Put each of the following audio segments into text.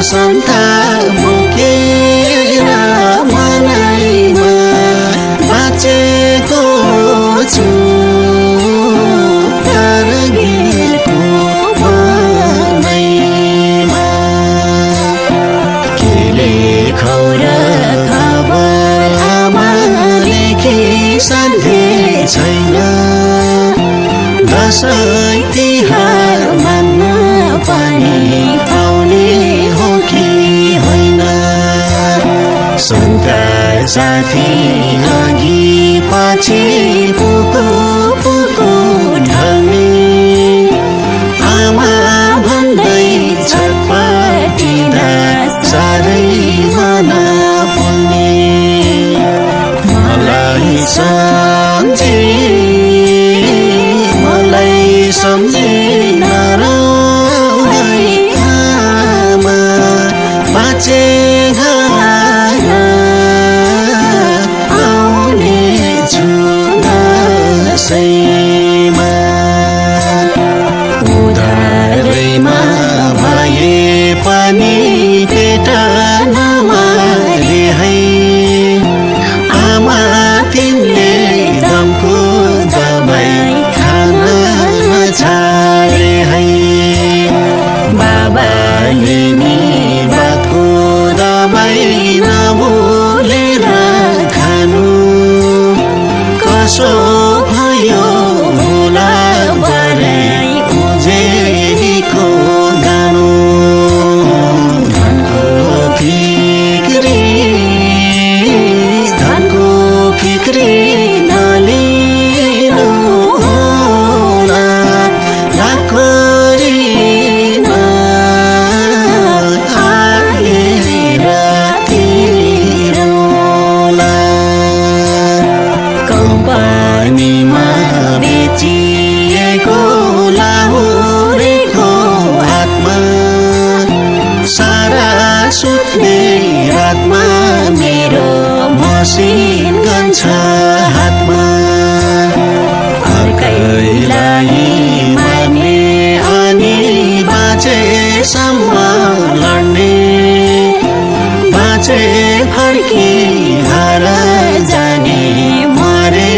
सन्ता बोकेर मनैमा बाँचेको छु कारगिलको मनैमा। के लेखौ र खबर आमा लेखी सन्धि छैन। दसैँ तिहार मान्न पनि पाउने हो कि होइन। सन्ता साथी अघि पछि पुको पुको ढल्ने आमा भन्दै छटपटिँदा साह्रै मन पुग्ने। मलाई सम्झी नराउँदै आमा बाँचे घर आउने छु दसैँमा। उधारैमा भए पनि पेट नमारे है आमा तिमीले दमको दबाई खान छाडे है। बाबाले नि बातको दबाई नभुलेर खानु कसो भयो भुला भरे उजेरीको गानु। धनको फिक्री नलिनु होला। लाखोरीमा आएर तिरौला। कम्पनीमा बेचिएको लाहुरेको हातमा सारा सुत्ने रातमा मेरो मसिन गन्छ हातमा। अर्कैलाई मार्ने अनि बाँचेसम्म लड्ने बाँचे फर्की घर जाने मरे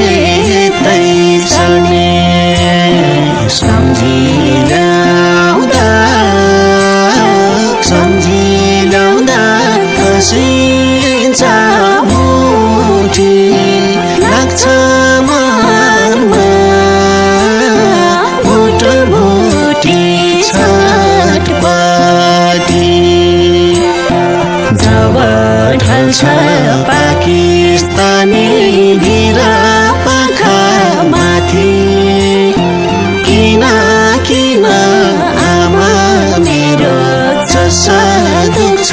तै सर्ने। सम्झिल्याउँदा खसिन्छ मुठी लाग्छ मनमा भुटभुटी छटपटी। जब ढल्छ पाकिस्तानी भिर पाखा माथि किन आमा मेरो चस्सा दुख्छ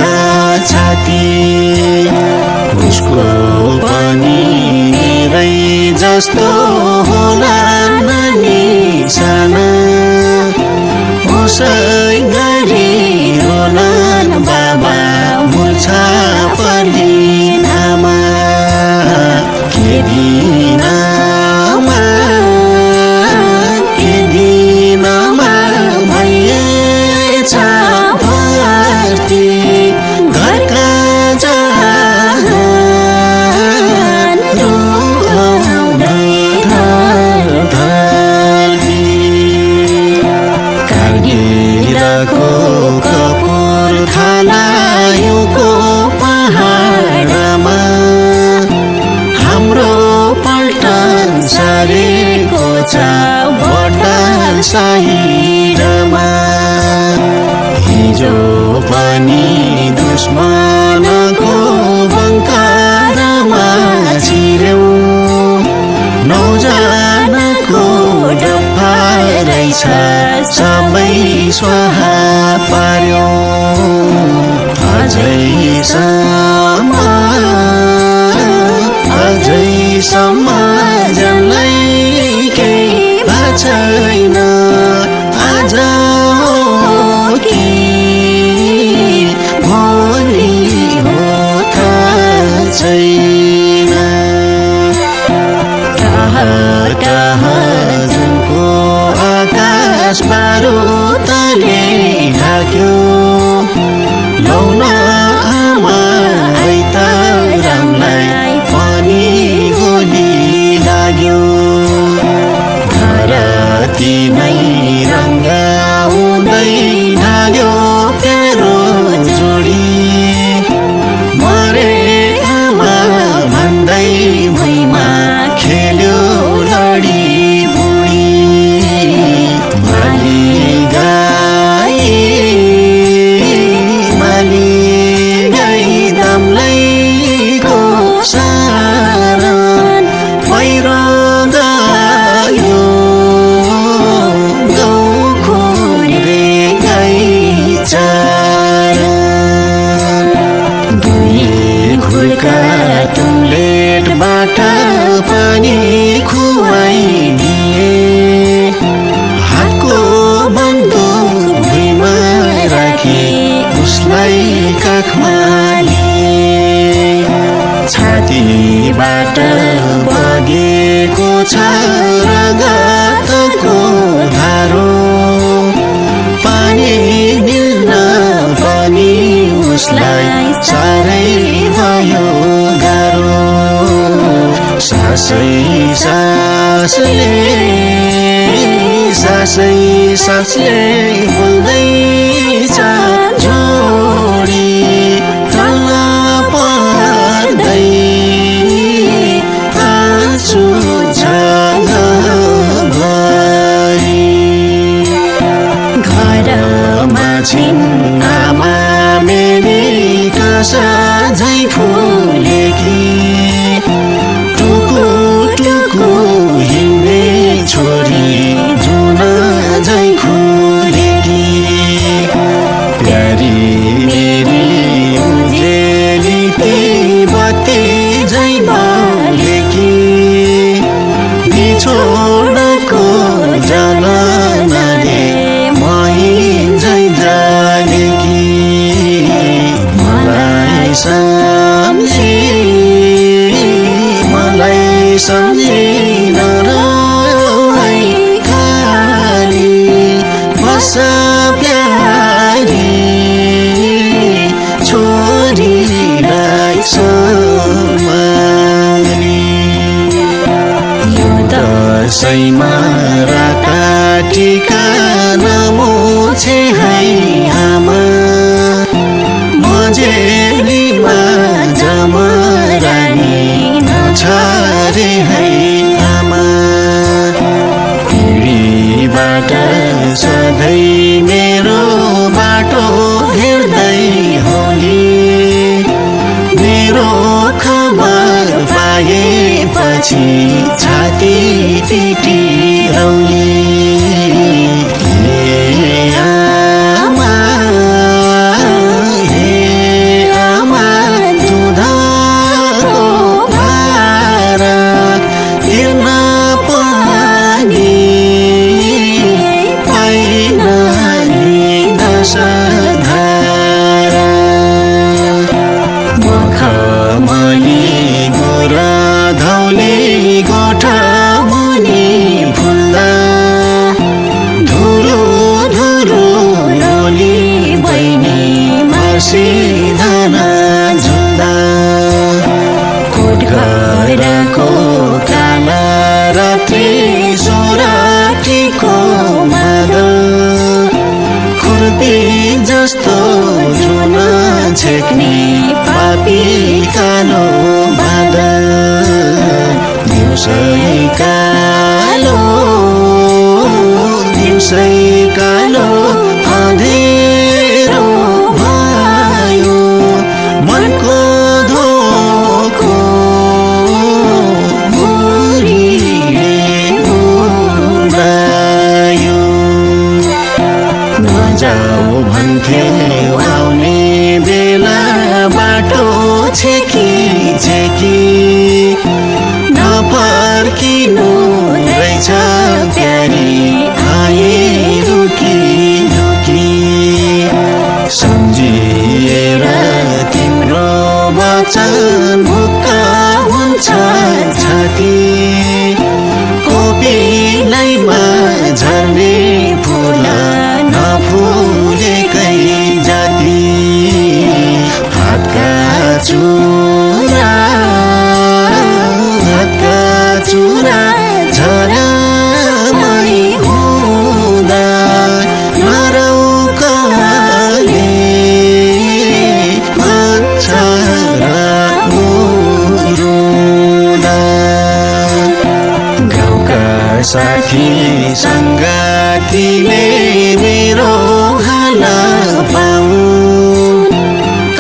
छाती। उसको पनि मेरै जस्तो होला नानी साना उसै गरी रोलान् बाबा मुर्छा पर्लिन् आमा। के दिनमा भइएछ भर्ती घरका जहान रुआउँदै धरती। कारगिलको कपुरथला युको पहाडमा हाम्रो पल्टन सरेको छ भोटाल साहिरमा। हिजो पनि दुश्मनको बङ्कारमा छिर्यौं नौजनाको डफा रहेछ सबै स्वाहा पार्यौं। अझैसम्म जनलाई केही भएको छैन। आज हो कि भोलि हो थाहा छैन। जुनको आकाश बारुदले ढाक्यो लौ छ रगतको धारो पानी मिल्न पनि उसलाई साह्रै भयो गाह्रो सासै सासले बोल्दैछ जोडी तल पर्दै आँसु झलभरि घरमा छिन् आमा मेरी कसै फुलेकी टुकु हिँड्ने छोरी जुन झै खुलेकी प्यारी मेरी उजेली बत्ती झै बलेकी बिछोडको जलनले मै झै जलेकी मलाई सम्झिन र खाली बस प्यारी छोरीलाई सम्हाली यो दशैँमा राता टिका नमोछे है आमा मजेलीमा जमरानी नछरे है आमा पिँढीबाट सधैँ मेरो बाटो हेर्दै होली मेरो खबर पाएपछि छाती टिटिरौली सिधना झुल्दा कोटघरको काला रात्रि सोराटीको मादल खुर्पी जस्तो जुन छेक्ने पापी कालो बादल दिउँसै कालो अँधेरो मनको धोको मुरीले उडायो नजाऊ भन्थे आउने बेला बाटो छेकी नफर्किनु रहेछ प्यारी आए रुकी सम्झिएर तिम्रो वचन भुक्का हुन्छ छाती कोपीलाई झर्ने फुल नफुलेकै जाति हातका चुरा झरामै हुँदा नरौकाले गाउँका साथी सङ्गातीले मेरो हाल पाऊ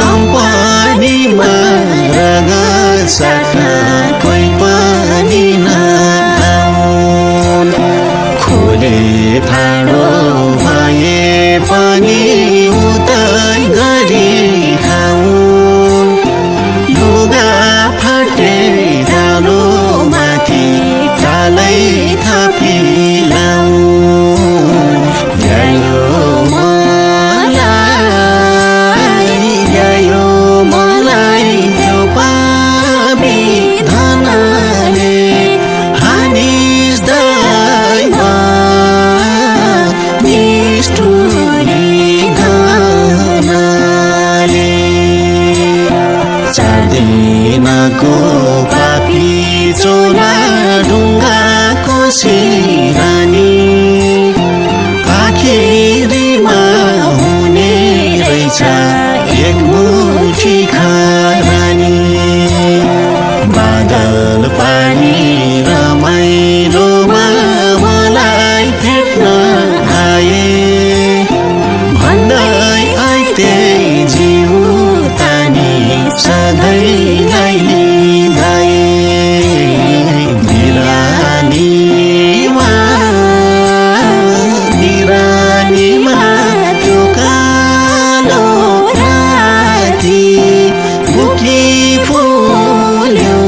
कम्पनीमा रगत साट्न कोही पनि नआउन् खोले फाँडो भए पनि उतै गरी खाउन् लुगा फाटे डालो माथि टालै थपी लाउन् ल्यायो मलाई सिरानी आखिरीमा हुने रहेछ एक मुठी खरानी बादल पानी रमाइलोमा मलाई भेट्न आए भन्दै आइते जिउ तानी सधैँलाई लिँदाए बिरानीमा त्यो कालो राति बुकी फुल्यो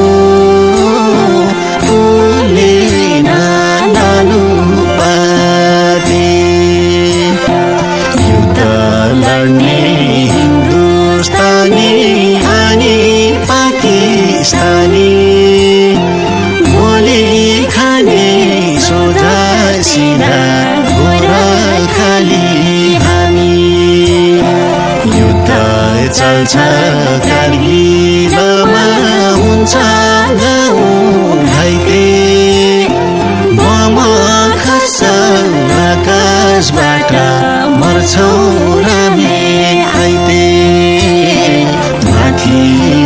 फुलेन लालु पाते युद्ध लड्ने हिन्दुस्तानी अनि पाकिस्तानी गोली खाने सोझा सिधा गोरखाली हामी युद्ध चल्छ कारगिलमा हुन्छ गाउँ घाइते बम खस्छ आकाशबाट मर्छौँ रामे आइते माथि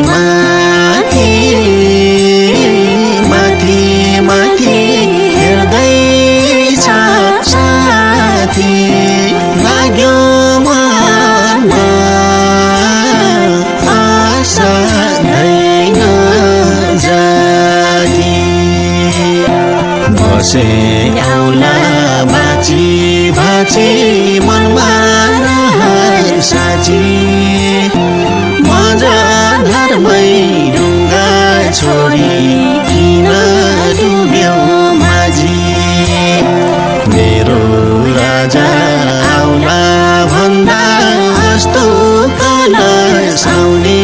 माथि माथि माथि हेर्दैछ साथी लाग्यो मनमा आशा दैन जाती बसे आउला बाँची बाँची मनमा रहर साची मजा धर्मै ढुङ्गा छोडी किन डुब्यो माझी मेरो राजा आउला भन्दा कस्तो कलश आउने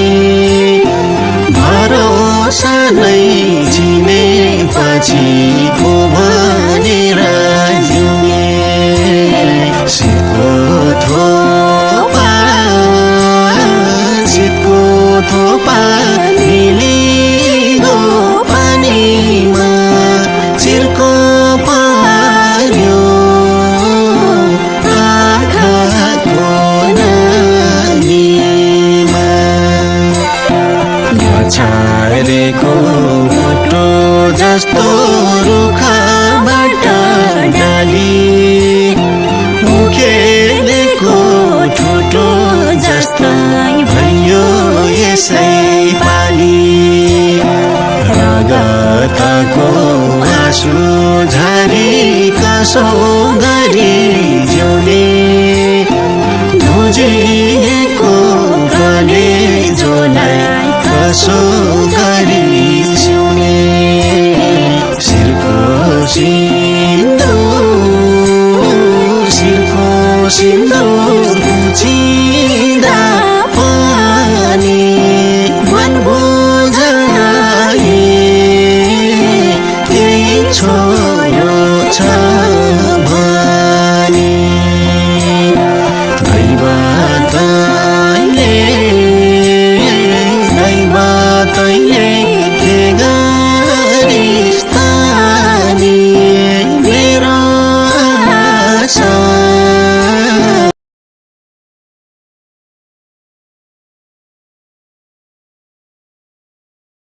भरोसा नै चिनेपछि को भनेर जिउने शीतको थोपा मिलिगो पानीमा चिर्को पार्यो आँखाको नानीमा छारेको मुटो जस्तो रुखबाट डाली उखेलेको ठुटो जस्तै भयो यसै पाली रगतको आँसु झरी कसो गरी जिउने धुजिएको कलेजोलाई कसो